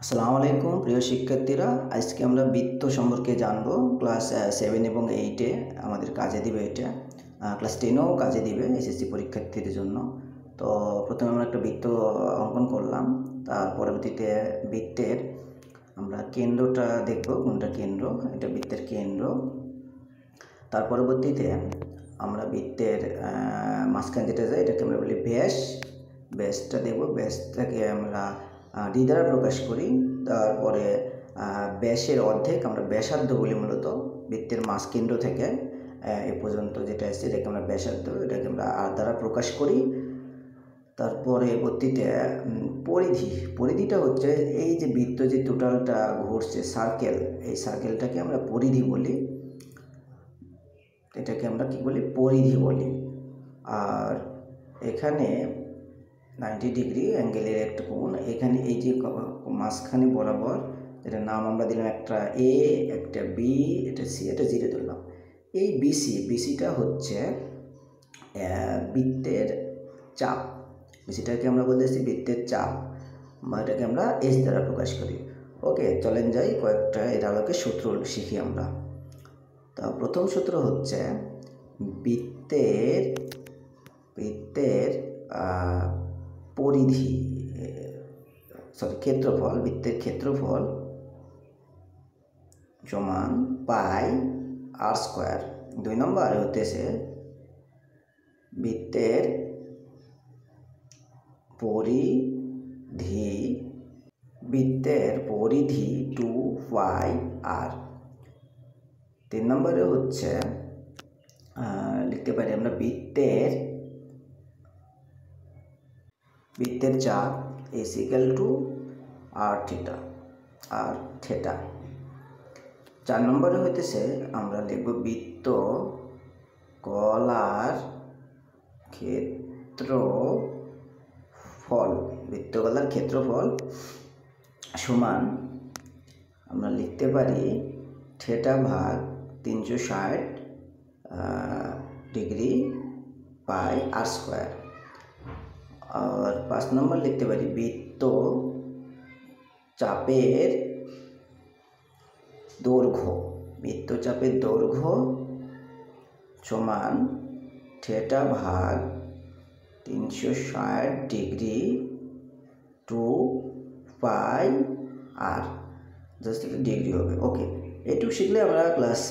আসসালামু আলাইকুম প্রিয় শিক্ষার্থীরা, আজকে আমরা বৃত্ত সম্পর্কে জানব। ক্লাস 7 এবং 8-এ আমাদের কাজে দিবে এটা, ক্লাস 10-এও কাজে দিবে এসএসসি পরীক্ষার্থীদের জন্য। তো প্রথমে আমরা একটা বৃত্ত অঙ্কন করলাম, তার পরবর্তীতে বৃত্তের আমরা কেন্দ্রটা দেখব, কোনটা কেন্দ্র, এটা বৃত্তের কেন্দ্র। তার পরবর্তীতে আমরা বৃত্তের মাঝখানে যেটা যায় এটাকে আমরা বলি ব্যাস, ব্যাসটা দেখব, ব্যাসটাকে আমরা ডি দ্বারা প্রকাশ করি। তারপরে ব্যাসের অর্ধেক আমরা ব্যাসার্ধ বলি, মূলত বৃত্তের মাঝকেন্দ্র থেকে এ পর্যন্ত যেটা আসছে এটাকে আমরা ব্যাসার্ধ, এটাকে আমরা আর দ্বারা প্রকাশ করি। তারপরে পরবর্তীতে পরিধি, পরিধিটা হচ্ছে এই যে বৃত্ত যে টোটালটা ঘুরছে সার্কেল, এই সার্কেলটাকে আমরা পরিধি বলি, এটাকে আমরা কি বলি, পরিধি বলি। আর এখানে 90 ডিগ্রি অ্যাঙ্গেলের একটা কোণ, এখানে এই যে মাঝখানে বরাবর যেটার নাম আমরা দিলাম, একটা এ, একটা বি, এটা সি, এটা জিরো ধরলাম। এই বিসিটা হচ্ছে বৃত্তের চাপ, বিসিটাকে আমরা বলতেছি বৃত্তের চাপ, বা এটাকে আমরা এস দ্বারা প্রকাশ করি। ওকে, চলেন যাই কয়েকটা এর আলোকে সূত্র শিখি আমরা। তা প্রথম সূত্র হচ্ছে বৃত্তের পরিধি, ক্ষেত্রফল, বৃত্তের ক্ষেত্রফল সমান পাই আর স্কোয়ার। 2 নম্বরে হতেছে বৃত্তের পরিধি 2 পাই আর। 3 নম্বরে হচ্ছে লিখতে পারি আমরা বৃত্তের চাপ is equal to r theta. 4 নম্বরে হইতেছে আমরা লিখব বৃত্ত কলার ক্ষেত্রফল সমান আমরা লিখতে পারি থিটা ভাগ 360 ডিগ্রি পাই আর স্কোয়ার। আর 5 নম্বর লিখতে পারি বৃত্ত চাপের দৈর্ঘ্য সমান থিটা ভাগ 360 ডিগ্রি 2 পাই আর, জাস্ট এটা ডিগ্রি হবে। ওকে, এটুকু শিখলে আমরা ক্লাস